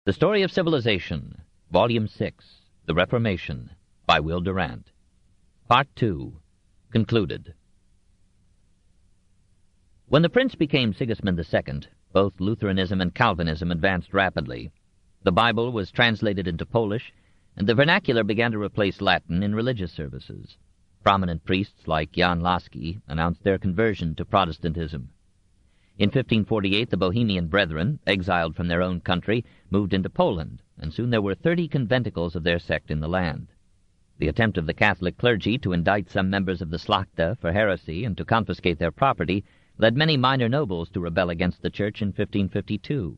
The Story of Civilization, Volume 6, The Reformation, by Will Durant. Part 2, concluded. When the prince became Sigismund II, both Lutheranism and Calvinism advanced rapidly. The Bible was translated into Polish, and the vernacular began to replace Latin in religious services. Prominent priests like Jan Laski announced their conversion to Protestantism. In 1548, the Bohemian Brethren, exiled from their own country, moved into Poland, and soon there were 30 conventicles of their sect in the land. The attempt of the Catholic clergy to indict some members of the Szlachta for heresy and to confiscate their property led many minor nobles to rebel against the Church in 1552.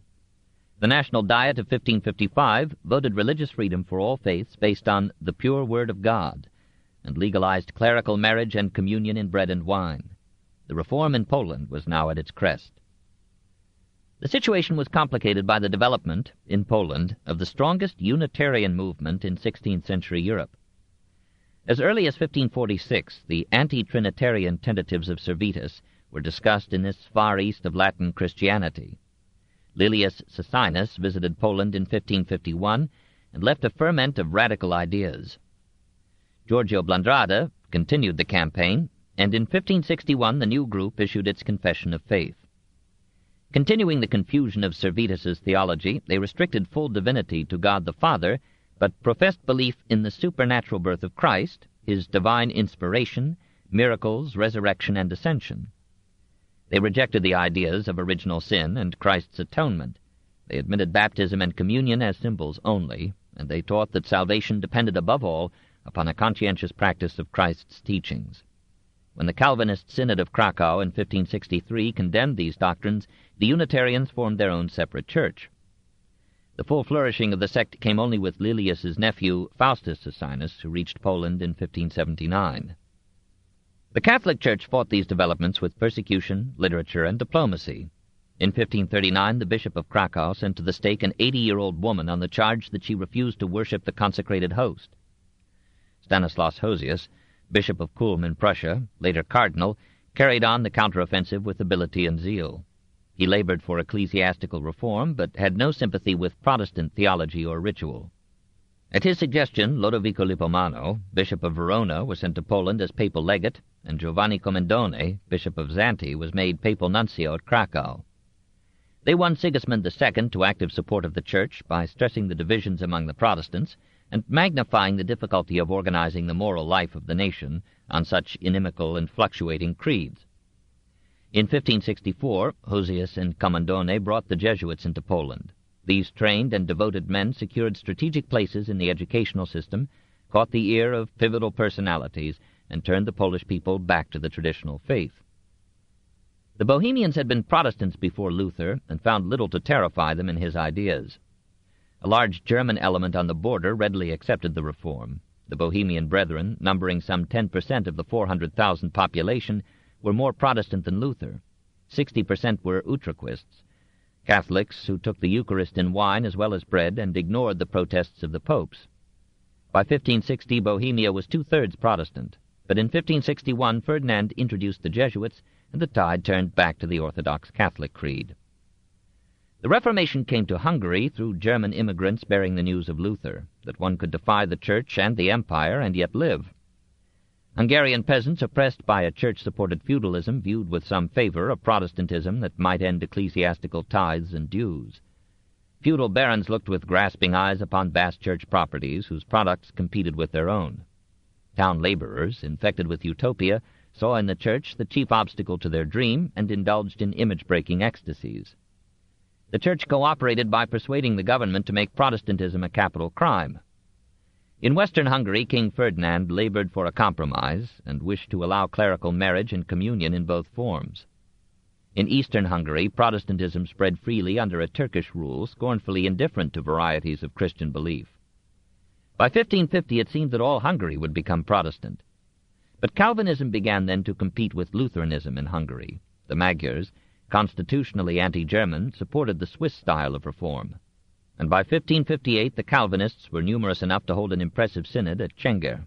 The National Diet of 1555 voted religious freedom for all faiths based on the pure Word of God, and legalized clerical marriage and communion in bread and wine. The reform in Poland was now at its crest. The situation was complicated by the development, in Poland, of the strongest Unitarian movement in 16th-century Europe. As early as 1546, the anti-Trinitarian tentatives of Servetus were discussed in this far east of Latin Christianity. Lilius Socinus visited Poland in 1551 and left a ferment of radical ideas. Giorgio Blandrada continued the campaign, and in 1561 the new group issued its Confession of Faith. Continuing the confusion of Servetus's theology, they restricted full divinity to God the Father, but professed belief in the supernatural birth of Christ, his divine inspiration, miracles, resurrection, and ascension. They rejected the ideas of original sin and Christ's atonement. They admitted baptism and communion as symbols only, and they taught that salvation depended above all upon a conscientious practice of Christ's teachings. When the Calvinist Synod of Krakow in 1563 condemned these doctrines, the Unitarians formed their own separate church. The full flourishing of the sect came only with Lilius's nephew, Faustus Socinus, who reached Poland in 1579. The Catholic Church fought these developments with persecution, literature, and diplomacy. In 1539, the Bishop of Krakow sent to the stake an 80-year-old woman on the charge that she refused to worship the consecrated host. Stanislaus Hosius, Bishop of Kulm in Prussia, later cardinal, carried on the counteroffensive with ability and zeal. He labored for ecclesiastical reform, but had no sympathy with Protestant theology or ritual. At his suggestion, Lodovico Lippomano, Bishop of Verona, was sent to Poland as papal legate, and Giovanni Commendone, Bishop of Zante, was made papal nuncio at Krakow. They won Sigismund II to active support of the Church by stressing the divisions among the Protestants and magnifying the difficulty of organizing the moral life of the nation on such inimical and fluctuating creeds. In 1564, Hosius and Commendone brought the Jesuits into Poland. These trained and devoted men secured strategic places in the educational system, caught the ear of pivotal personalities, and turned the Polish people back to the traditional faith. The Bohemians had been Protestants before Luther and found little to terrify them in his ideas. A large German element on the border readily accepted the reform. The Bohemian Brethren, numbering some 10% of the 400,000 population, were more Protestant than Luther. 60% were Utraquists, Catholics who took the Eucharist in wine as well as bread and ignored the protests of the popes. By 1560, Bohemia was two-thirds Protestant, but in 1561 Ferdinand introduced the Jesuits, and the tide turned back to the Orthodox Catholic creed. The Reformation came to Hungary through German immigrants bearing the news of Luther, that one could defy the Church and the Empire and yet live. Hungarian peasants oppressed by a Church-supported feudalism viewed with some favor a Protestantism that might end ecclesiastical tithes and dues. Feudal barons looked with grasping eyes upon vast Church properties whose products competed with their own. Town laborers, infected with utopia, saw in the Church the chief obstacle to their dream and indulged in image-breaking ecstasies. The Church cooperated by persuading the government to make Protestantism a capital crime. In western Hungary, King Ferdinand labored for a compromise and wished to allow clerical marriage and communion in both forms. In eastern Hungary, Protestantism spread freely under a Turkish rule scornfully indifferent to varieties of Christian belief. By 1550 it seemed that all Hungary would become Protestant. But Calvinism began then to compete with Lutheranism in Hungary. The Magyars, constitutionally anti-German, supported the Swiss style of reform. And by 1558 the Calvinists were numerous enough to hold an impressive synod at Csenger.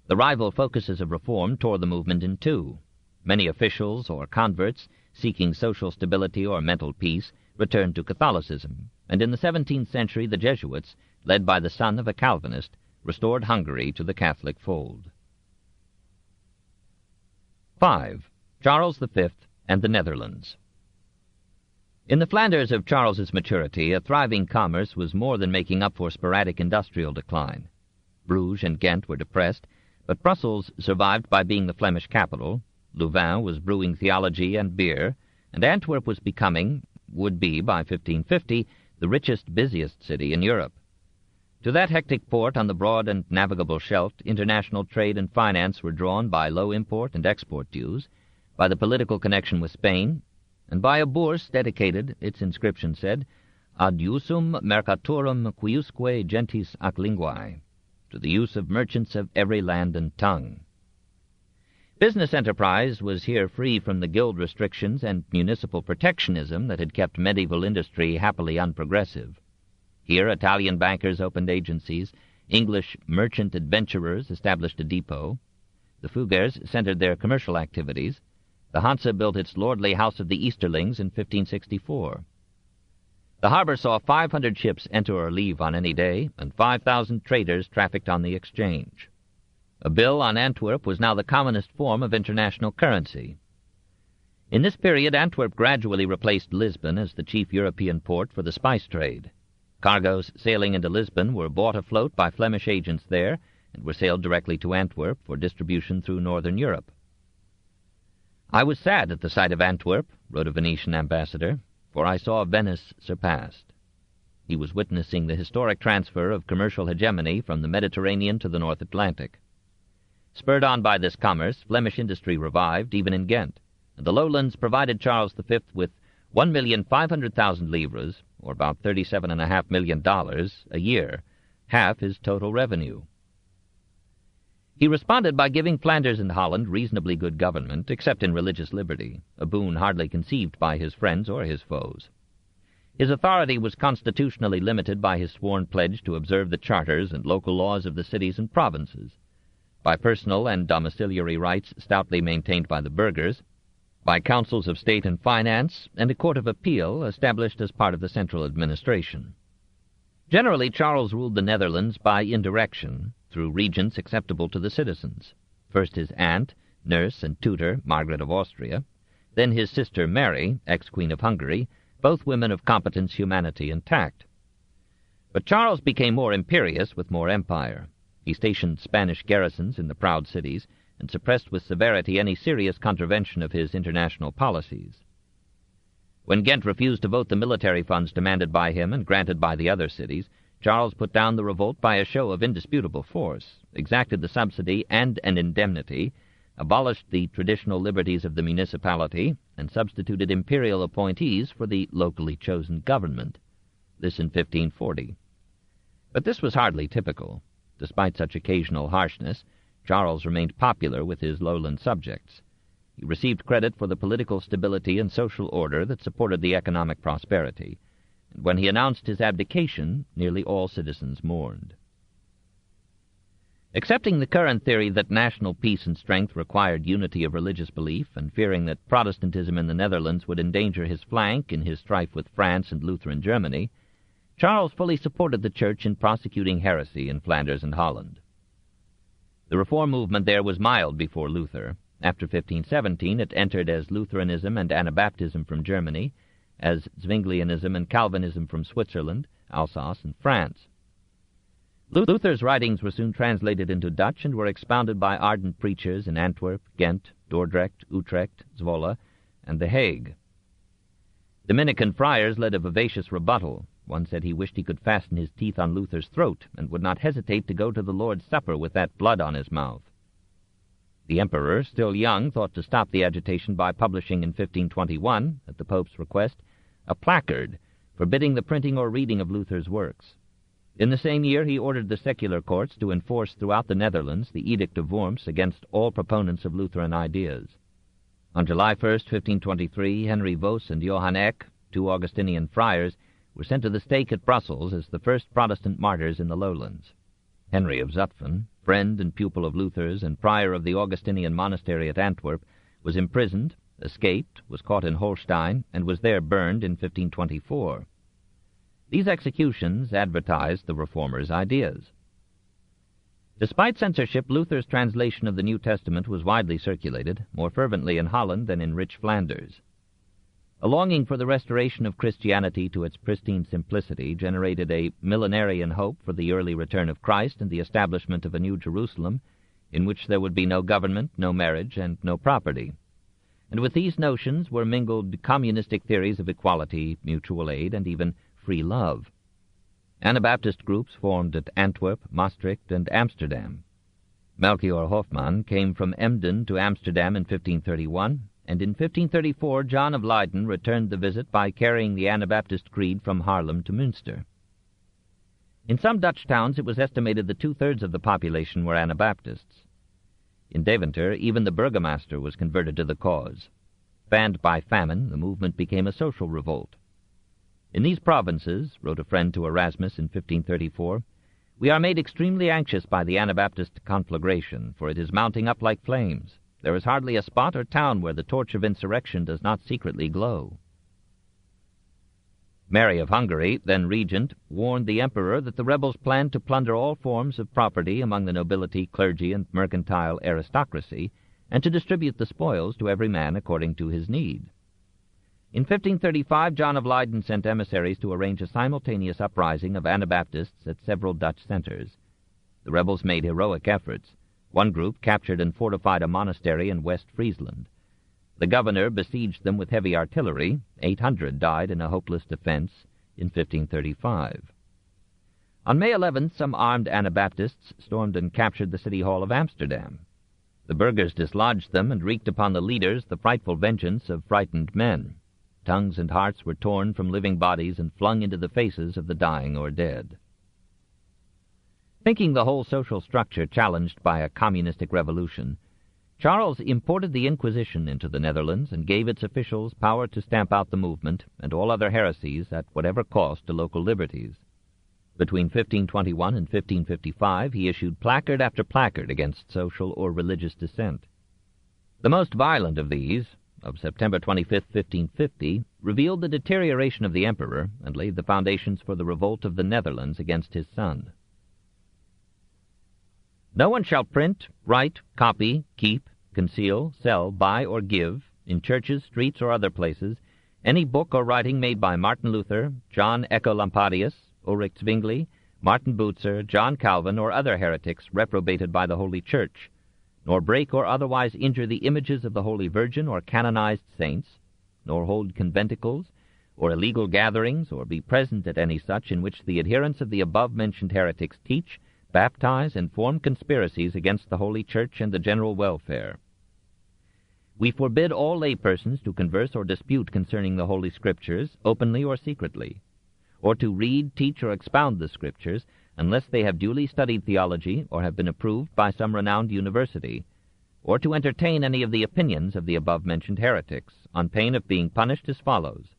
The rival focuses of reform tore the movement in two. Many officials or converts, seeking social stability or mental peace, returned to Catholicism, and in the 17th century the Jesuits, led by the son of a Calvinist, restored Hungary to the Catholic fold. 5. Charles V and the Netherlands. In the Flanders of Charles's maturity, a thriving commerce was more than making up for sporadic industrial decline. Bruges and Ghent were depressed, but Brussels survived by being the Flemish capital, Louvain was brewing theology and beer, and Antwerp was becoming, would be by 1550, the richest, busiest city in Europe. To that hectic port on the broad and navigable Scheldt, international trade and finance were drawn by low import and export dues, by the political connection with Spain, and by a bourse dedicated, its inscription said, ad usum mercatorum quiusque gentis ac linguae, to the use of merchants of every land and tongue. Business enterprise was here free from the guild restrictions and municipal protectionism that had kept medieval industry happily unprogressive. Here Italian bankers opened agencies, English merchant adventurers established a depot, the Fuggers centered their commercial activities, the Hanse built its lordly House of the Easterlings in 1564. The harbor saw 500 ships enter or leave on any day, and 5,000 traders trafficked on the exchange. A bill on Antwerp was now the commonest form of international currency. In this period, Antwerp gradually replaced Lisbon as the chief European port for the spice trade. Cargoes sailing into Lisbon were bought afloat by Flemish agents there and were sailed directly to Antwerp for distribution through northern Europe. "I was sad at the sight of Antwerp," wrote a Venetian ambassador, "for I saw Venice surpassed." He was witnessing the historic transfer of commercial hegemony from the Mediterranean to the North Atlantic. Spurred on by this commerce, Flemish industry revived, even in Ghent, and the lowlands provided Charles V with 1,500,000 livres, or about $37.5 million a year, half his total revenue. He responded by giving Flanders and Holland reasonably good government, except in religious liberty, a boon hardly conceived by his friends or his foes. His authority was constitutionally limited by his sworn pledge to observe the charters and local laws of the cities and provinces, by personal and domiciliary rights stoutly maintained by the burghers, by councils of state and finance, and a court of appeal established as part of the central administration. Generally, Charles ruled the Netherlands by indirection, through regents acceptable to the citizens. First his aunt, nurse, and tutor, Margaret of Austria, then his sister Mary, ex-Queen of Hungary, both women of competence, humanity, and tact. But Charles became more imperious with more empire. He stationed Spanish garrisons in the proud cities, and suppressed with severity any serious contravention of his international policies. When Ghent refused to vote the military funds demanded by him and granted by the other cities, Charles put down the revolt by a show of indisputable force, exacted the subsidy and an indemnity, abolished the traditional liberties of the municipality, and substituted imperial appointees for the locally chosen government. This in 1540. But this was hardly typical. Despite such occasional harshness, Charles remained popular with his lowland subjects. He received credit for the political stability and social order that supported the economic prosperity, and when he announced his abdication, nearly all citizens mourned. Accepting the current theory that national peace and strength required unity of religious belief, and fearing that Protestantism in the Netherlands would endanger his flank in his strife with France and Lutheran Germany, Charles fully supported the Church in prosecuting heresy in Flanders and Holland. The reform movement there was mild before Luther. After 1517 it entered as Lutheranism and Anabaptism from Germany, as Zwinglianism and Calvinism from Switzerland, Alsace, and France. Luther's writings were soon translated into Dutch and were expounded by ardent preachers in Antwerp, Ghent, Dordrecht, Utrecht, Zwolle, and The Hague. Dominican friars led a vivacious rebuttal. One said he wished he could fasten his teeth on Luther's throat and would not hesitate to go to the Lord's Supper with that blood on his mouth. The emperor, still young, thought to stop the agitation by publishing in 1521, at the Pope's request, a placard forbidding the printing or reading of Luther's works. In the same year he ordered the secular courts to enforce throughout the Netherlands the Edict of Worms against all proponents of Lutheran ideas. On July 1, 1523, Henry Vos and Johann Eck, two Augustinian friars, were sent to the stake at Brussels as the first Protestant martyrs in the lowlands. Henry of Zutphen, friend and pupil of Luther's and prior of the Augustinian monastery at Antwerp, was imprisoned, escaped, was caught in Holstein, and was there burned in 1524. These executions advertised the reformers' ideas. Despite censorship, Luther's translation of the New Testament was widely circulated, more fervently in Holland than in rich Flanders. A longing for the restoration of Christianity to its pristine simplicity generated a millenarian hope for the early return of Christ and the establishment of a new Jerusalem, in which there would be no government, no marriage, and no property. And with these notions were mingled communistic theories of equality, mutual aid, and even free love. Anabaptist groups formed at Antwerp, Maastricht, and Amsterdam. Melchior Hofmann came from Emden to Amsterdam in 1531, and in 1534 John of Leyden returned the visit by carrying the Anabaptist creed from Haarlem to Münster. In some Dutch towns it was estimated that 2/3 of the population were Anabaptists. In Deventer, even the burgomaster was converted to the cause. Fanned by famine, the movement became a social revolt. "In these provinces," wrote a friend to Erasmus in 1534, "we are made extremely anxious by the Anabaptist conflagration, for it is mounting up like flames. There is hardly a spot or town where the torch of insurrection does not secretly glow." Mary of Hungary, then regent, warned the emperor that the rebels planned to plunder all forms of property among the nobility, clergy, and mercantile aristocracy, and to distribute the spoils to every man according to his need. In 1535, John of Leyden sent emissaries to arrange a simultaneous uprising of Anabaptists at several Dutch centers. The rebels made heroic efforts. One group captured and fortified a monastery in West Friesland. The governor besieged them with heavy artillery. 800 died in a hopeless defense in 1535. On May 11th, some armed Anabaptists stormed and captured the city hall of Amsterdam. The burghers dislodged them and wreaked upon the leaders the frightful vengeance of frightened men. Tongues and hearts were torn from living bodies and flung into the faces of the dying or dead. Thinking the whole social structure challenged by a communistic revolution, Charles imported the Inquisition into the Netherlands and gave its officials power to stamp out the movement and all other heresies at whatever cost to local liberties. Between 1521 and 1555 he issued placard after placard against social or religious dissent. The most violent of these, of September 25, 1550, revealed the deterioration of the emperor and laid the foundations for the revolt of the Netherlands against his son. "No one shall print, write, copy, keep, conceal, sell, buy, or give, in churches, streets, or other places, any book or writing made by Martin Luther, John Ecolampadius, Ulrich Zwingli, Martin Bucer, John Calvin, or other heretics reprobated by the Holy Church, nor break or otherwise injure the images of the Holy Virgin or canonized saints, nor hold conventicles, or illegal gatherings, or be present at any such in which the adherents of the above-mentioned heretics teach, baptize, and form conspiracies against the Holy Church and the general welfare. We forbid all laypersons to converse or dispute concerning the Holy Scriptures, openly or secretly, or to read, teach, or expound the Scriptures, unless they have duly studied theology or have been approved by some renowned university, or to entertain any of the opinions of the above-mentioned heretics, on pain of being punished as follows: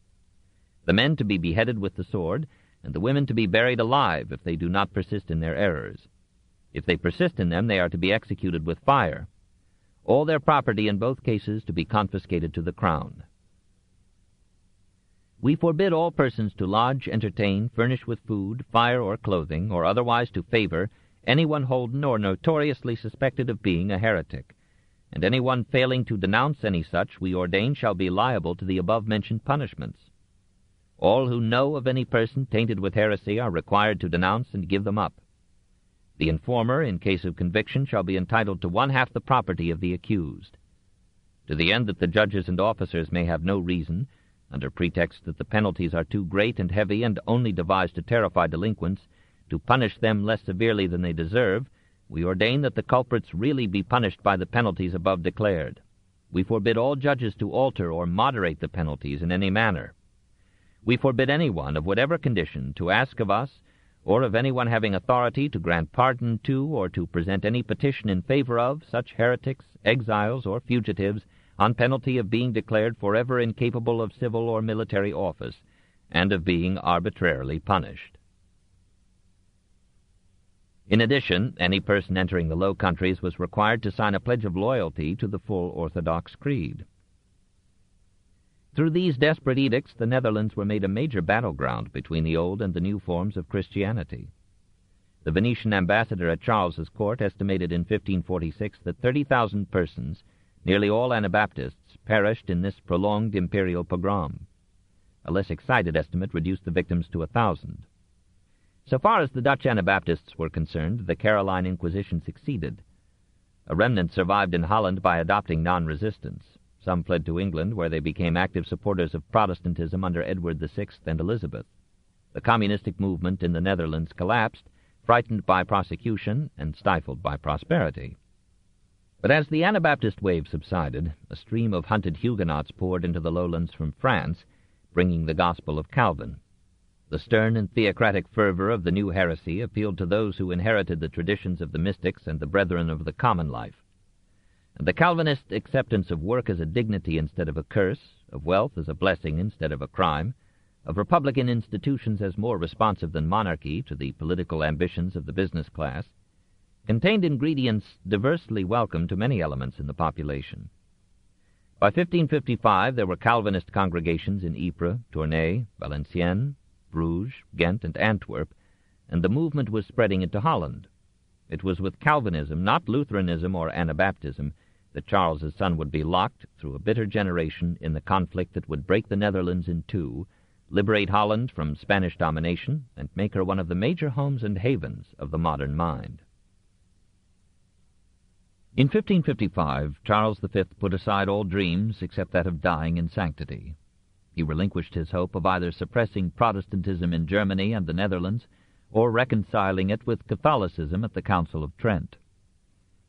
the men to be beheaded with the sword, and the women to be buried alive if they do not persist in their errors. If they persist in them, they are to be executed with fire. All their property in both cases to be confiscated to the crown. We forbid all persons to lodge, entertain, furnish with food, fire, or clothing, or otherwise to favor anyone holden or notoriously suspected of being a heretic, and anyone failing to denounce any such we ordain shall be liable to the above-mentioned punishments. All who know of any person tainted with heresy are required to denounce and give them up. The informer, in case of conviction, shall be entitled to 1/2 the property of the accused. To the end that the judges and officers may have no reason, under pretext that the penalties are too great and heavy and only devised to terrify delinquents, to punish them less severely than they deserve, we ordain that the culprits really be punished by the penalties above declared. We forbid all judges to alter or moderate the penalties in any manner. We forbid anyone of whatever condition to ask of us, or of anyone having authority to grant pardon to or to present any petition in favor of such heretics, exiles, or fugitives, on penalty of being declared forever incapable of civil or military office, and of being arbitrarily punished. In addition, any person entering the Low Countries was required to sign a pledge of loyalty to the full Orthodox creed. Through these desperate edicts, the Netherlands were made a major battleground between the old and the new forms of Christianity. The Venetian ambassador at Charles's court estimated in 1546 that 30,000 persons, nearly all Anabaptists, perished in this prolonged imperial pogrom. A less excited estimate reduced the victims to 1,000. So far as the Dutch Anabaptists were concerned, the Caroline Inquisition succeeded. A remnant survived in Holland by adopting non-resistance. Some fled to England, where they became active supporters of Protestantism under Edward VI and Elizabeth. The communistic movement in the Netherlands collapsed, frightened by prosecution and stifled by prosperity. But as the Anabaptist wave subsided, a stream of hunted Huguenots poured into the lowlands from France, bringing the gospel of Calvin. The stern and theocratic fervor of the new heresy appealed to those who inherited the traditions of the mystics and the brethren of the common life. And the Calvinist acceptance of work as a dignity instead of a curse, of wealth as a blessing instead of a crime, of republican institutions as more responsive than monarchy to the political ambitions of the business class, contained ingredients diversely welcome to many elements in the population. By 1555 there were Calvinist congregations in Ypres, Tournai, Valenciennes, Bruges, Ghent, and Antwerp, and the movement was spreading into Holland. It was with Calvinism, not Lutheranism or Anabaptism, that Charles's son would be locked, through a bitter generation, in the conflict that would break the Netherlands in two, liberate Holland from Spanish domination, and make her one of the major homes and havens of the modern mind. In 1555, Charles V put aside all dreams except that of dying in sanctity. He relinquished his hope of either suppressing Protestantism in Germany and the Netherlands, or reconciling it with Catholicism at the Council of Trent.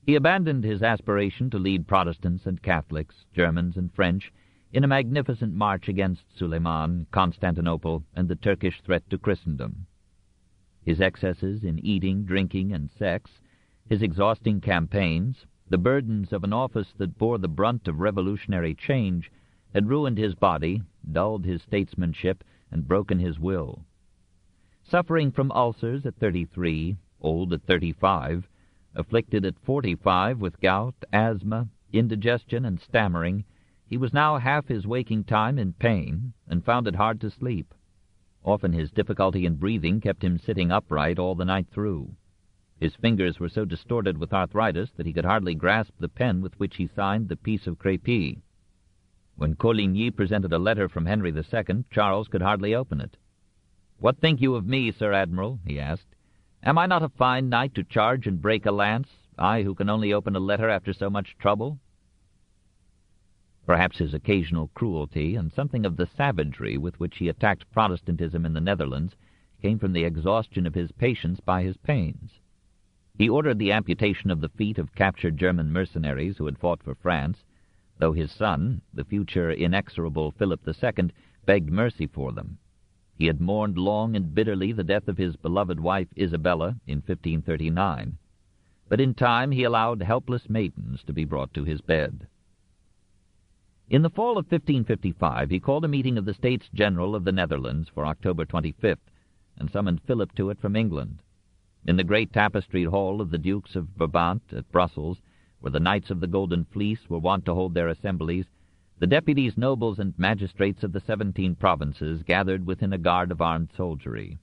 He abandoned his aspiration to lead Protestants and Catholics, Germans and French, in a magnificent march against Suleiman, Constantinople, and the Turkish threat to Christendom. His excesses in eating, drinking, and sex, his exhausting campaigns, the burdens of an office that bore the brunt of revolutionary change, had ruined his body, dulled his statesmanship, and broken his will. Suffering from ulcers at 33, old at 35, afflicted at 45 with gout, asthma, indigestion, and stammering, he was now half his waking time in pain, and found it hard to sleep. Often his difficulty in breathing kept him sitting upright all the night through. His fingers were so distorted with arthritis that he could hardly grasp the pen with which he signed the Peace of Crépy. When Coligny presented a letter from Henry II, Charles could hardly open it. "What think you of me, Sir Admiral?" he asked. "Am I not a fine knight to charge and break a lance, I who can only open a letter after so much trouble?" Perhaps his occasional cruelty and something of the savagery with which he attacked Protestantism in the Netherlands came from the exhaustion of his patience by his pains. He ordered the amputation of the feet of captured German mercenaries who had fought for France, though his son, the future inexorable Philip II, begged mercy for them. He had mourned long and bitterly the death of his beloved wife Isabella in 1539, but in time he allowed helpless maidens to be brought to his bed. In the fall of 1555 he called a meeting of the States General of the Netherlands for October 25th, and summoned Philip to it from England. In the great tapestried hall of the Dukes of Brabant at Brussels, where the Knights of the Golden Fleece were wont to hold their assemblies, the deputies, nobles, and magistrates of the 17 provinces gathered within a guard of armed soldiery.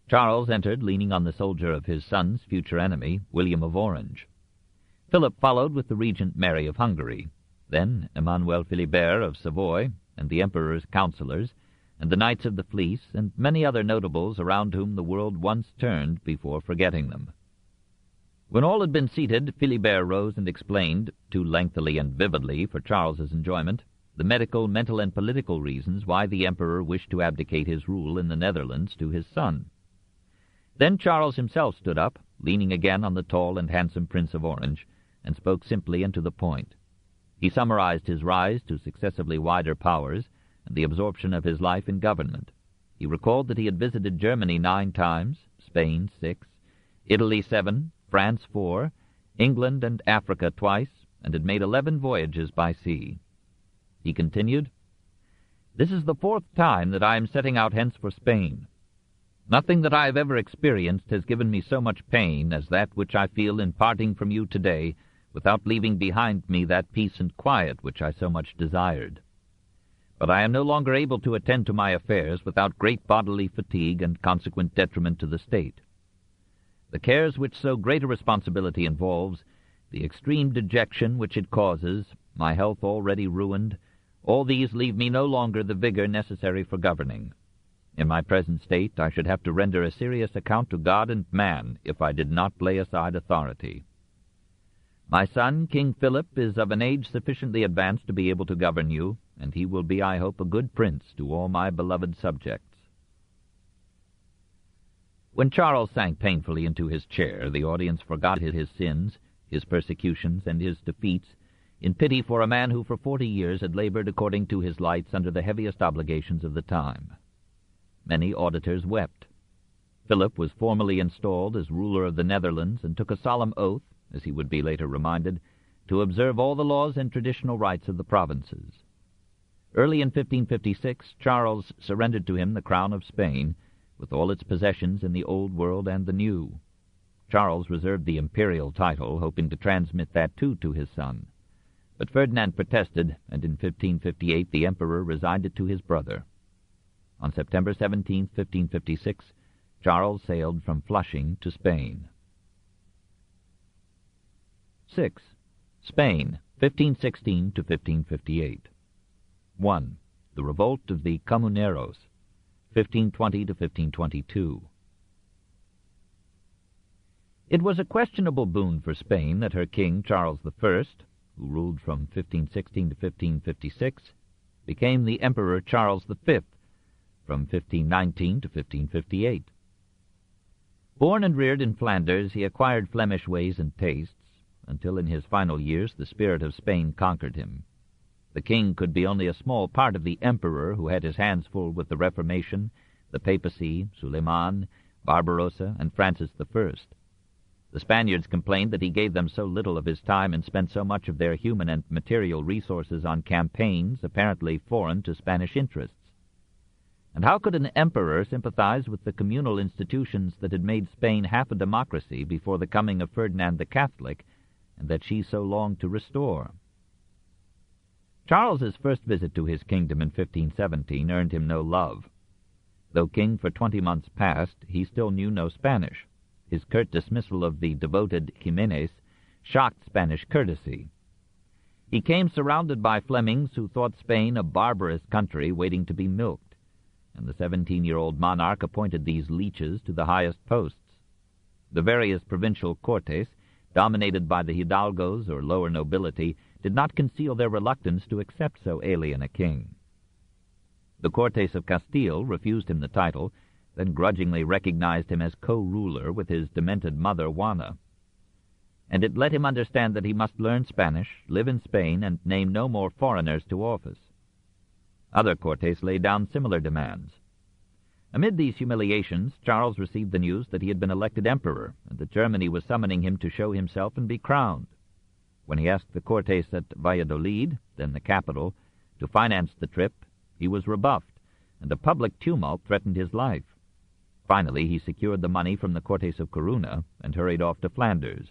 Charles entered, leaning on the soldier of his son's future enemy, William of Orange. Philip followed with the Regent Mary of Hungary, then Emmanuel Philibert of Savoy, and the Emperor's councillors, and the Knights of the Fleece, and many other notables around whom the world once turned before forgetting them. When all had been seated, Philibert rose and explained, too lengthily and vividly for Charles's enjoyment, the medical, mental, and political reasons why the Emperor wished to abdicate his rule in the Netherlands to his son. Then Charles himself stood up, leaning again on the tall and handsome Prince of Orange, and spoke simply and to the point. He summarized his rise to successively wider powers and the absorption of his life in government. He recalled that he had visited Germany 9 times, Spain 6, Italy 7, France 4, England and Africa twice, and had made 11 voyages by sea. He continued, "This is the 4th time that I am setting out hence for Spain. Nothing that I have ever experienced has given me so much pain as that which I feel in parting from you today, without leaving behind me that peace and quiet which I so much desired. But I am no longer able to attend to my affairs without great bodily fatigue and consequent detriment to the state. The cares which so great a responsibility involves, the extreme dejection which it causes, my health already ruined, all these leave me no longer the vigor necessary for governing. In my present state I should have to render a serious account to God and man if I did not lay aside authority. My son, King Philip, is of an age sufficiently advanced to be able to govern you, and he will be, I hope, a good prince to all my beloved subjects. When Charles sank painfully into his chair, the audience forgot his sins, his persecutions, and his defeats, in pity for a man who for 40 years had labored according to his lights under the heaviest obligations of the time. Many auditors wept. Philip was formally installed as ruler of the Netherlands and took a solemn oath, as he would be later reminded, to observe all the laws and traditional rights of the provinces. Early in 1556, Charles surrendered to him the crown of Spain, with all its possessions in the Old World and the New. Charles reserved the imperial title, hoping to transmit that too to his son. But Ferdinand protested, and in 1558 the emperor resigned it to his brother. On September 17, 1556, Charles sailed from Flushing to Spain. 6. Spain, 1516 to 1558. 1. The Revolt of the Comuneros, 1520 to 1522. It was a questionable boon for Spain that her king, Charles I, who ruled from 1516 to 1556, became the Emperor Charles V from 1519 to 1558. Born and reared in Flanders, he acquired Flemish ways and tastes, until in his final years the spirit of Spain conquered him. The king could be only a small part of the emperor who had his hands full with the Reformation, the papacy, Suleiman, Barbarossa, and Francis I. The Spaniards complained that he gave them so little of his time and spent so much of their human and material resources on campaigns apparently foreign to Spanish interests. And how could an emperor sympathize with the communal institutions that had made Spain half a democracy before the coming of Ferdinand the Catholic, and that she so longed to restore? Charles's first visit to his kingdom in 1517 earned him no love. Though king for 20 months past, he still knew no Spanish. His curt dismissal of the devoted Jimenez shocked Spanish courtesy. He came surrounded by Flemings who thought Spain a barbarous country waiting to be milked, and the 17-year-old monarch appointed these leeches to the highest posts. The various provincial cortes, dominated by the hidalgos or lower nobility, did not conceal their reluctance to accept so alien a king. The Cortes of Castile refused him the title, then grudgingly recognized him as co-ruler with his demented mother Juana. And it let him understand that he must learn Spanish, live in Spain, and name no more foreigners to office. Other Cortes laid down similar demands. Amid these humiliations, Charles received the news that he had been elected emperor, and that Germany was summoning him to show himself and be crowned. When he asked the Cortes at Valladolid, then the capital, to finance the trip, he was rebuffed, and a public tumult threatened his life. Finally, he secured the money from the Cortes of Corunna and hurried off to Flanders.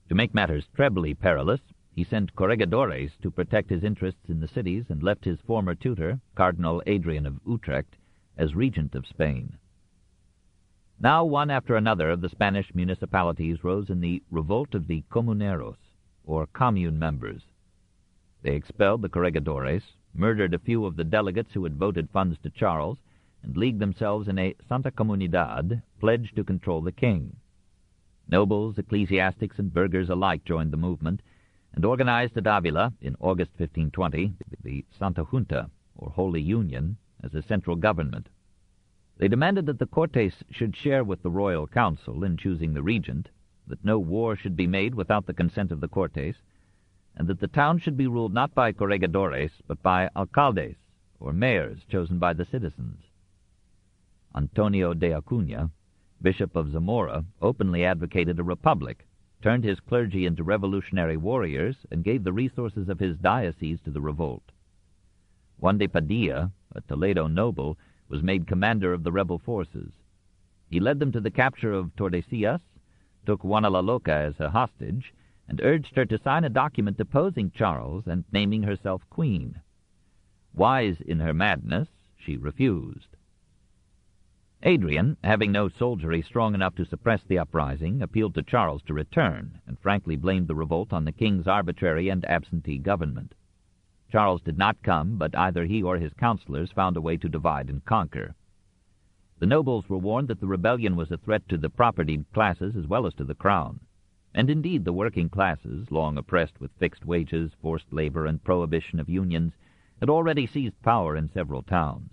To make matters trebly perilous, he sent corregidores to protect his interests in the cities and left his former tutor, Cardinal Adrian of Utrecht, as regent of Spain. Now one after another of the Spanish municipalities rose in the Revolt of the Comuneros, or commune members. They expelled the corregidores, murdered a few of the delegates who had voted funds to Charles, and leagued themselves in a Santa Comunidad pledged to control the king. Nobles, ecclesiastics, and burghers alike joined the movement, and organized at Avila, in August 1520, the Santa Junta, or Holy Union, as a central government. They demanded that the Cortes should share with the royal council in choosing the regent, that no war should be made without the consent of the Cortes, and that the town should be ruled not by corregidores, but by alcaldes, or mayors chosen by the citizens. Antonio de Acuña, Bishop of Zamora, openly advocated a republic, turned his clergy into revolutionary warriors, and gave the resources of his diocese to the revolt. Juan de Padilla, a Toledo noble, was made commander of the rebel forces. He led them to the capture of Tordesillas, took Juana la Loca as a hostage, and urged her to sign a document deposing Charles and naming herself queen. Wise in her madness, she refused. Adrian, having no soldiery strong enough to suppress the uprising, appealed to Charles to return, and frankly blamed the revolt on the king's arbitrary and absentee government. Charles did not come, but either he or his counselors found a way to divide and conquer. The nobles were warned that the rebellion was a threat to the propertied classes as well as to the crown. And indeed the working classes, long oppressed with fixed wages, forced labor, and prohibition of unions, had already seized power in several towns.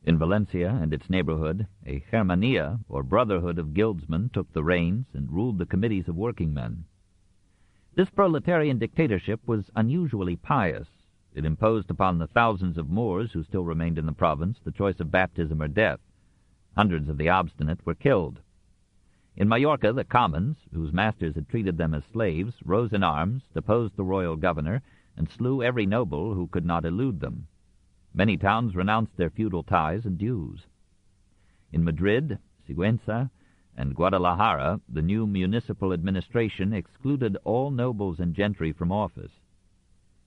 In Valencia and its neighborhood, a Germania, or brotherhood of guildsmen, took the reins and ruled the committees of working men. This proletarian dictatorship was unusually pious. It imposed upon the thousands of Moors who still remained in the province the choice of baptism or death. Hundreds of the obstinate were killed. In Majorca, the commons, whose masters had treated them as slaves, rose in arms, deposed the royal governor, and slew every noble who could not elude them. Many towns renounced their feudal ties and dues. In Madrid, Sigüenza, and Guadalajara, the new municipal administration excluded all nobles and gentry from office.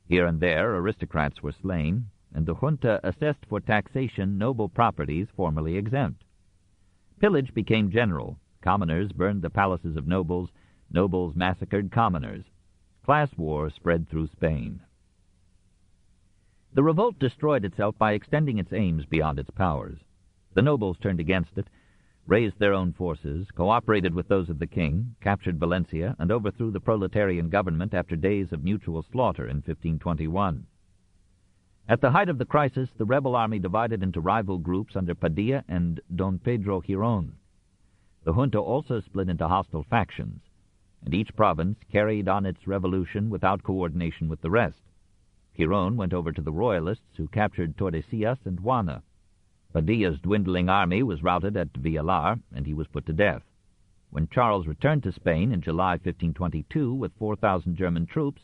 Here and there aristocrats were slain, and the junta assessed for taxation noble properties formerly exempt. Pillage became general. Commoners burned the palaces of nobles. Nobles massacred commoners. Class war spread through Spain. The revolt destroyed itself by extending its aims beyond its powers. The nobles turned against it, raised their own forces, cooperated with those of the king, captured Valencia, and overthrew the proletarian government after days of mutual slaughter in 1521. At the height of the crisis, the rebel army divided into rival groups under Padilla and Don Pedro Giron. The junta also split into hostile factions, and each province carried on its revolution without coordination with the rest. Giron went over to the royalists, who captured Tordesillas and Juana. Padilla's dwindling army was routed at Villar, and he was put to death. When Charles returned to Spain in July 1522 with 4,000 German troops,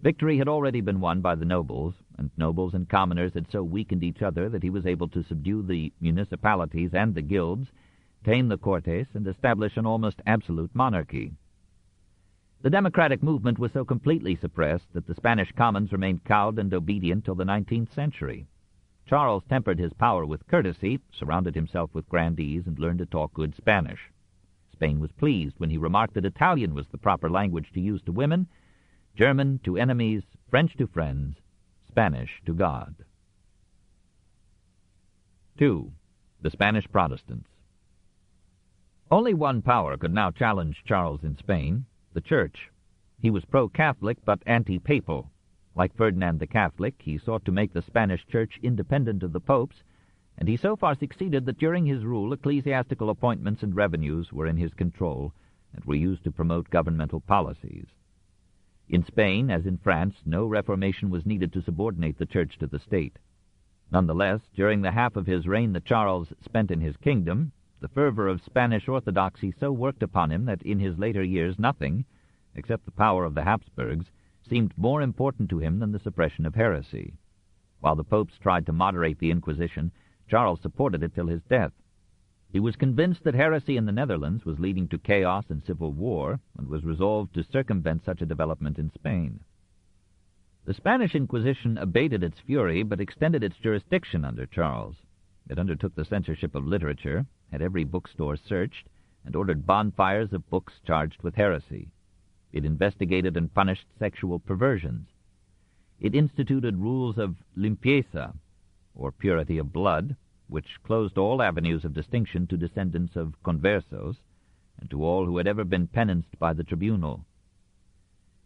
victory had already been won by the nobles, and nobles and commoners had so weakened each other that he was able to subdue the municipalities and the guilds, tame the Cortes, and establish an almost absolute monarchy. The democratic movement was so completely suppressed that the Spanish commons remained cowed and obedient till the 19th century. Charles tempered his power with courtesy, surrounded himself with grandees, and learned to talk good Spanish. Spain was pleased when he remarked that Italian was the proper language to use to women, German to enemies, French to friends, Spanish to God. 2. The Spanish Protestants. Only one power could now challenge Charles in Spain, the Church. He was pro-Catholic but anti-papal. Like Ferdinand the Catholic, he sought to make the Spanish Church independent of the popes, and he so far succeeded that during his rule ecclesiastical appointments and revenues were in his control and were used to promote governmental policies. In Spain, as in France, no reformation was needed to subordinate the Church to the state. Nonetheless, during the half of his reign that Charles spent in his kingdom, the fervor of Spanish orthodoxy so worked upon him that in his later years nothing, except the power of the Habsburgs, seemed more important to him than the suppression of heresy. While the popes tried to moderate the Inquisition, Charles supported it till his death. He was convinced that heresy in the Netherlands was leading to chaos and civil war, and was resolved to circumvent such a development in Spain. The Spanish Inquisition abated its fury, but extended its jurisdiction under Charles. It undertook the censorship of literature, had every bookstore searched, and ordered bonfires of books charged with heresy. It investigated and punished sexual perversions. It instituted rules of limpieza, or purity of blood, which closed all avenues of distinction to descendants of conversos, and to all who had ever been penanced by the tribunal.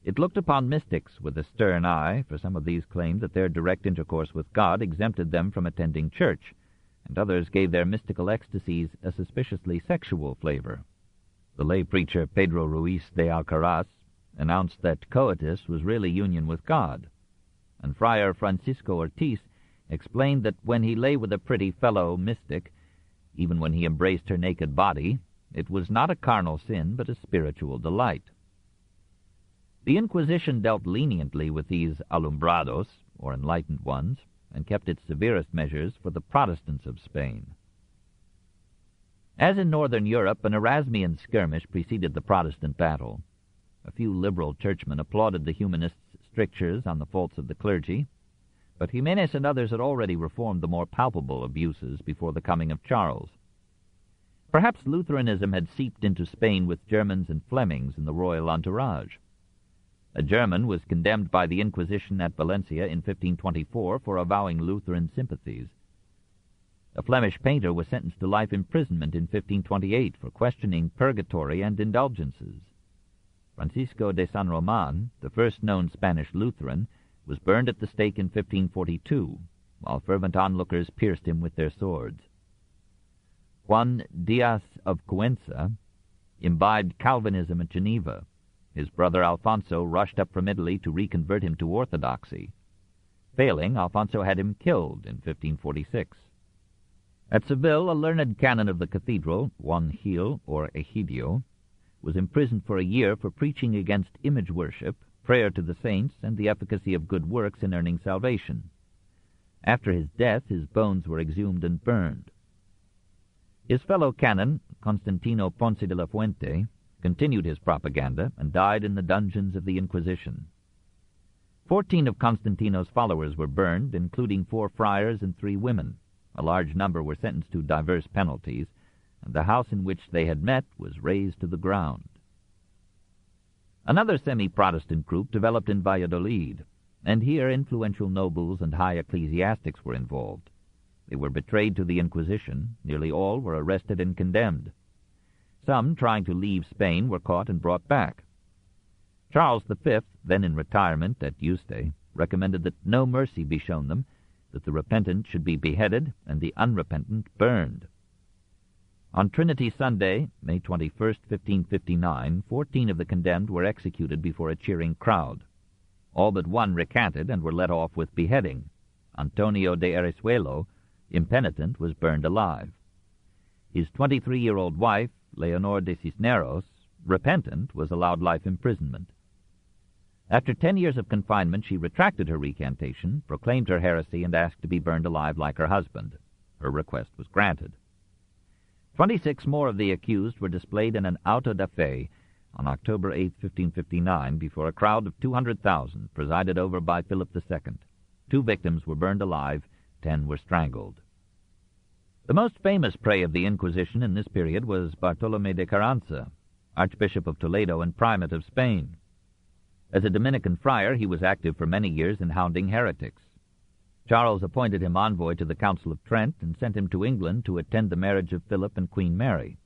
It looked upon mystics with a stern eye, for some of these claimed that their direct intercourse with God exempted them from attending church, and others gave their mystical ecstasies a suspiciously sexual flavor. The lay preacher Pedro Ruiz de Alcaraz announced that coitus was really union with God, and Friar Francisco Ortiz explained that when he lay with a pretty fellow mystic, even when he embraced her naked body, it was not a carnal sin, but a spiritual delight. The Inquisition dealt leniently with these alumbrados, or enlightened ones, and kept its severest measures for the Protestants of Spain. As in northern Europe, an Erasmian skirmish preceded the Protestant battle. A few liberal churchmen applauded the humanists' strictures on the faults of the clergy. But Jimenez and others had already reformed the more palpable abuses before the coming of Charles. Perhaps Lutheranism had seeped into Spain with Germans and Flemings in the royal entourage. A German was condemned by the Inquisition at Valencia in 1524 for avowing Lutheran sympathies. A Flemish painter was sentenced to life imprisonment in 1528 for questioning purgatory and indulgences. Francisco de San Roman, the first known Spanish Lutheran, was burned at the stake in 1542, while fervent onlookers pierced him with their swords. Juan Diaz of Cuenca imbibed Calvinism at Geneva. His brother Alfonso rushed up from Italy to reconvert him to orthodoxy. Failing, Alfonso had him killed in 1546. At Seville, a learned canon of the cathedral, Juan Gil, or Egidio, was imprisoned for a year for preaching against image worship, prayer to the saints, and the efficacy of good works in earning salvation. After his death, his bones were exhumed and burned. His fellow canon, Constantino Ponce de la Fuente, continued his propaganda and died in the dungeons of the Inquisition. 14 of Constantino's followers were burned, including 4 friars and 3 women. A large number were sentenced to diverse penalties, and the house in which they had met was razed to the ground. Another semi-Protestant group developed in Valladolid, and here influential nobles and high ecclesiastics were involved. They were betrayed to the Inquisition. Nearly all were arrested and condemned. Some, trying to leave Spain, were caught and brought back. Charles V, then in retirement at Yuste, recommended that no mercy be shown them, that the repentant should be beheaded and the unrepentant burned. On Trinity Sunday, May 21, 1559, 14 of the condemned were executed before a cheering crowd. All but one recanted and were let off with beheading. Antonio de Erezuelo, impenitent, was burned alive. His 23-year-old wife, Leonor de Cisneros, repentant, was allowed life imprisonment. After 10 years of confinement, she retracted her recantation, proclaimed her heresy, and asked to be burned alive like her husband. Her request was granted. 26 more of the accused were displayed in an auto da fe on October 8, 1559, before a crowd of 200,000, presided over by Philip II. 2 victims were burned alive, 10 were strangled. The most famous prey of the Inquisition in this period was Bartolomé de Carranza, Archbishop of Toledo and Primate of Spain. As a Dominican friar, he was active for many years in hounding heretics. Charles appointed him envoy to the Council of Trent and sent him to England to attend the marriage of Philip and Queen Mary.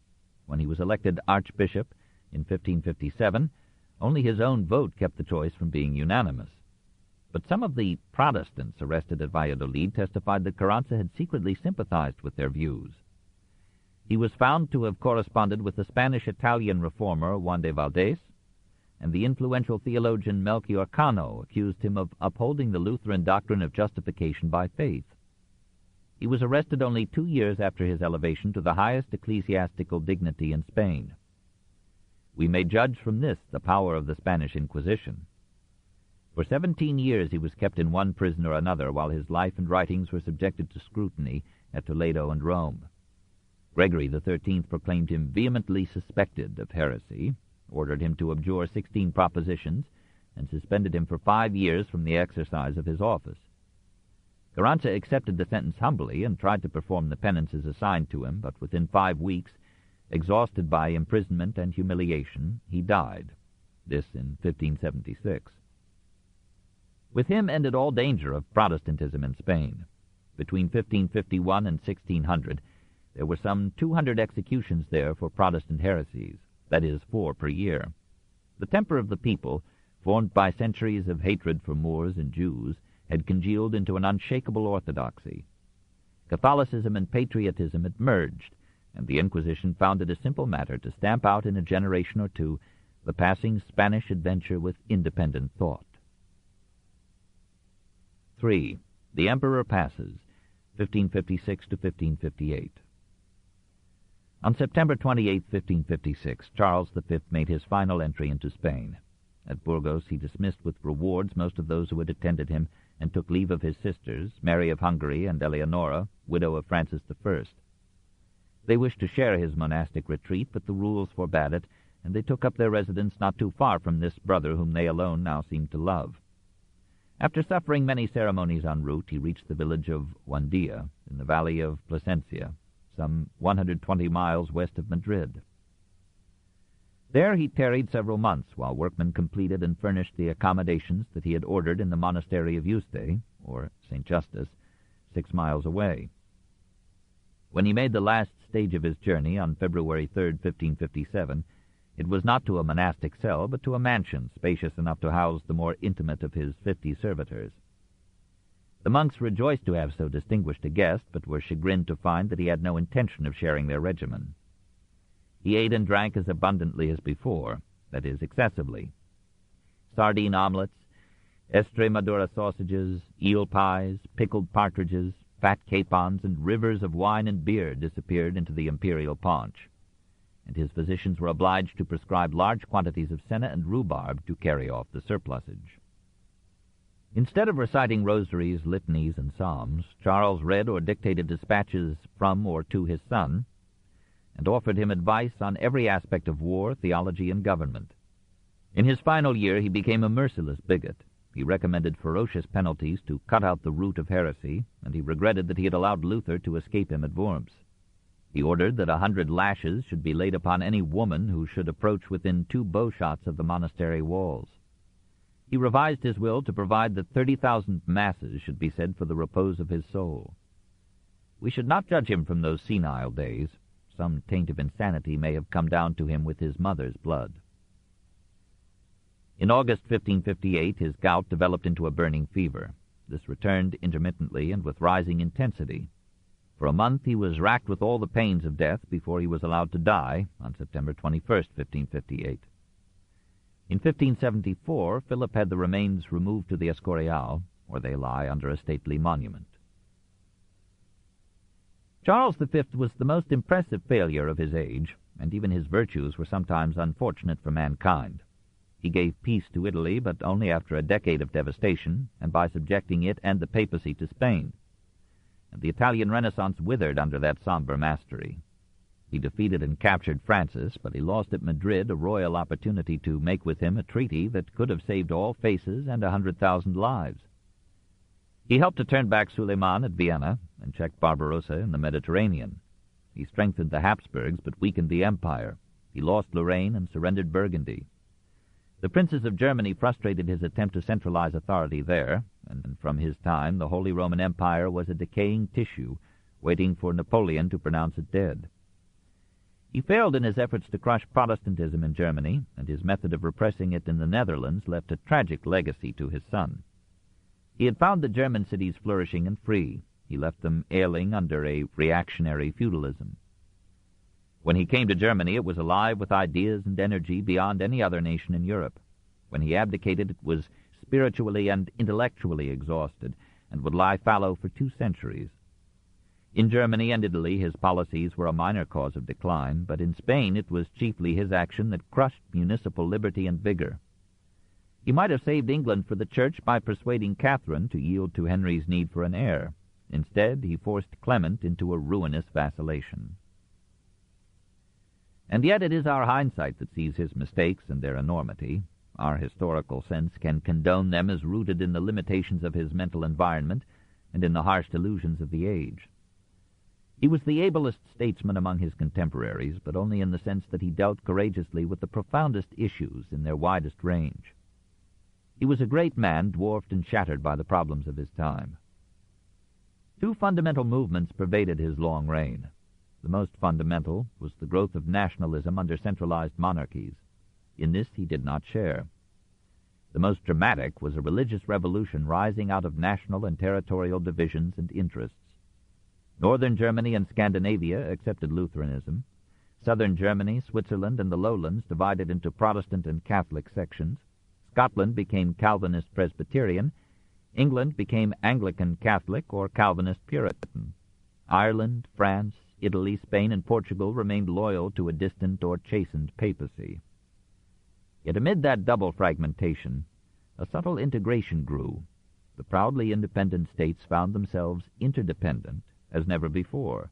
When he was elected archbishop in 1557, only his own vote kept the choice from being unanimous. But some of the Protestants arrested at Valladolid testified that Carranza had secretly sympathized with their views. He was found to have corresponded with the Spanish-Italian reformer Juan de Valdés, and the influential theologian Melchior Cano accused him of upholding the Lutheran doctrine of justification by faith. He was arrested only 2 years after his elevation to the highest ecclesiastical dignity in Spain. We may judge from this the power of the Spanish Inquisition. For 17 years he was kept in one prison or another, while his life and writings were subjected to scrutiny at Toledo and Rome. Gregory XIII proclaimed him vehemently suspected of heresy, ordered him to abjure 16 propositions, and suspended him for 5 years from the exercise of his office. Carranza accepted the sentence humbly and tried to perform the penances assigned to him, but within 5 weeks, exhausted by imprisonment and humiliation, he died. This in 1576. With him ended all danger of Protestantism in Spain. Between 1551 and 1600, there were some 200 executions there for Protestant heresies, that is, 4 per year. The temper of the people, formed by centuries of hatred for Moors and Jews, had congealed into an unshakable orthodoxy. Catholicism and patriotism had merged, and the Inquisition found it a simple matter to stamp out in a generation or two the passing Spanish adventure with independent thought. 3. The Emperor passes, 1556 to 1558. On September 28, 1556, Charles V made his final entry into Spain. At Burgos he dismissed with rewards most of those who had attended him and took leave of his sisters, Mary of Hungary and Eleonora, widow of Francis I. They wished to share his monastic retreat, but the rules forbade it, and they took up their residence not too far from this brother whom they alone now seemed to love. After suffering many ceremonies en route, he reached the village of Wandia in the valley of Plasencia, some 120 miles west of Madrid. There he tarried several months while workmen completed and furnished the accommodations that he had ordered in the monastery of Yuste, or St. Justus, 6 miles away. When he made the last stage of his journey on February 3, 1557, it was not to a monastic cell, but to a mansion spacious enough to house the more intimate of his 50 servitors. The monks rejoiced to have so distinguished a guest, but were chagrined to find that he had no intention of sharing their regimen. He ate and drank as abundantly as before, that is, excessively. Sardine omelets, Estremadura sausages, eel pies, pickled partridges, fat capons, and rivers of wine and beer disappeared into the imperial paunch, and his physicians were obliged to prescribe large quantities of senna and rhubarb to carry off the surplusage. Instead of reciting rosaries, litanies, and psalms, Charles read or dictated dispatches from or to his son, and offered him advice on every aspect of war, theology, and government. In his final year he became a merciless bigot. He recommended ferocious penalties to cut out the root of heresy, and he regretted that he had allowed Luther to escape him at Worms. He ordered that 100 lashes should be laid upon any woman who should approach within 2 bowshots of the monastery walls. He revised his will to provide that 30,000 masses should be said for the repose of his soul. We should not judge him from those senile days. Some taint of insanity may have come down to him with his mother's blood. In August 1558, his gout developed into a burning fever. This returned intermittently and with rising intensity. For a month he was racked with all the pains of death before he was allowed to die on September 21st, 1558. In 1574, Philip had the remains removed to the Escorial, where they lie under a stately monument. Charles V was the most impressive failure of his age, and even his virtues were sometimes unfortunate for mankind. He gave peace to Italy, but only after a decade of devastation, and by subjecting it and the papacy to Spain. And the Italian Renaissance withered under that somber mastery. He defeated and captured Francis, but he lost at Madrid a royal opportunity to make with him a treaty that could have saved all faces and 100,000 lives. He helped to turn back Suleiman at Vienna and checked Barbarossa in the Mediterranean. He strengthened the Habsburgs but weakened the empire. He lost Lorraine and surrendered Burgundy. The princes of Germany frustrated his attempt to centralize authority there, and from his time the Holy Roman Empire was a decaying tissue, waiting for Napoleon to pronounce it dead. He failed in his efforts to crush Protestantism in Germany, and his method of repressing it in the Netherlands left a tragic legacy to his son. He had found the German cities flourishing and free. He left them ailing under a reactionary feudalism. When he came to Germany, it was alive with ideas and energy beyond any other nation in Europe. When he abdicated, it was spiritually and intellectually exhausted, and would lie fallow for 2 centuries. In Germany and Italy, his policies were a minor cause of decline, but in Spain it was chiefly his action that crushed municipal liberty and vigor. He might have saved England for the Church by persuading Catherine to yield to Henry's need for an heir. Instead, he forced Clement into a ruinous vacillation. And yet it is our hindsight that sees his mistakes and their enormity. Our historical sense can condone them as rooted in the limitations of his mental environment and in the harsh delusions of the age. He was the ablest statesman among his contemporaries, but only in the sense that he dealt courageously with the profoundest issues in their widest range. He was a great man, dwarfed and shattered by the problems of his time. 2 fundamental movements pervaded his long reign. The most fundamental was the growth of nationalism under centralized monarchies. In this he did not share. The most dramatic was a religious revolution rising out of national and territorial divisions and interests. Northern Germany and Scandinavia accepted Lutheranism. Southern Germany, Switzerland, and the lowlands divided into Protestant and Catholic sections. Scotland became Calvinist Presbyterian. England became Anglican Catholic or Calvinist Puritan. Ireland, France, Italy, Spain, and Portugal remained loyal to a distant or chastened papacy. Yet amid that double fragmentation, a subtle integration grew. The proudly independent states found themselves interdependent as never before,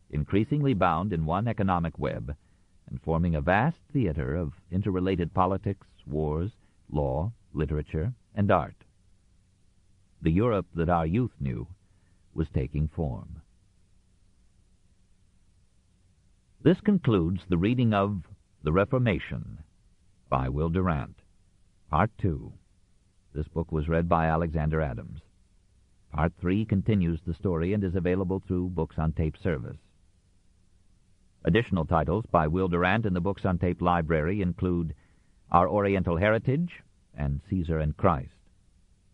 increasingly bound in one economic web, and forming a vast theater of interrelated politics, wars, law, literature, and art. the Europe that our youth knew, was taking form. This concludes the reading of The Reformation by Will Durant, Part 2. This book was read by Alexander Adams. Part 3 continues the story and is available through Books on Tape service. Additional titles by Will Durant in the Books on Tape library include Our Oriental Heritage and Caesar and Christ.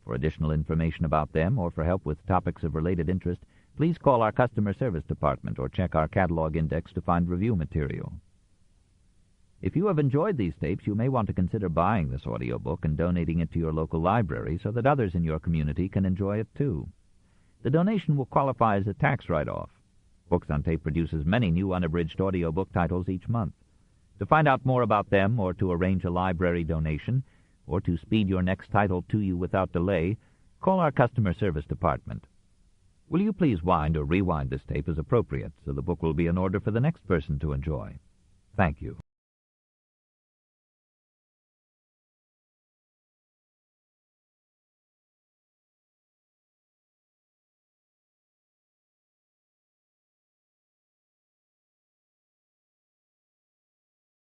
For additional information about them or for help with topics of related interest, please call our customer service department or check our catalog index to find review material. If you have enjoyed these tapes, you may want to consider buying this audiobook and donating it to your local library so that others in your community can enjoy it too. The donation will qualify as a tax write-off. Books on Tape produces many new unabridged audiobook titles each month. To find out more about them or to arrange a library donation or to speed your next title to you without delay, call our customer service department. Will you please wind or rewind this tape as appropriate so the book will be in order for the next person to enjoy? Thank you.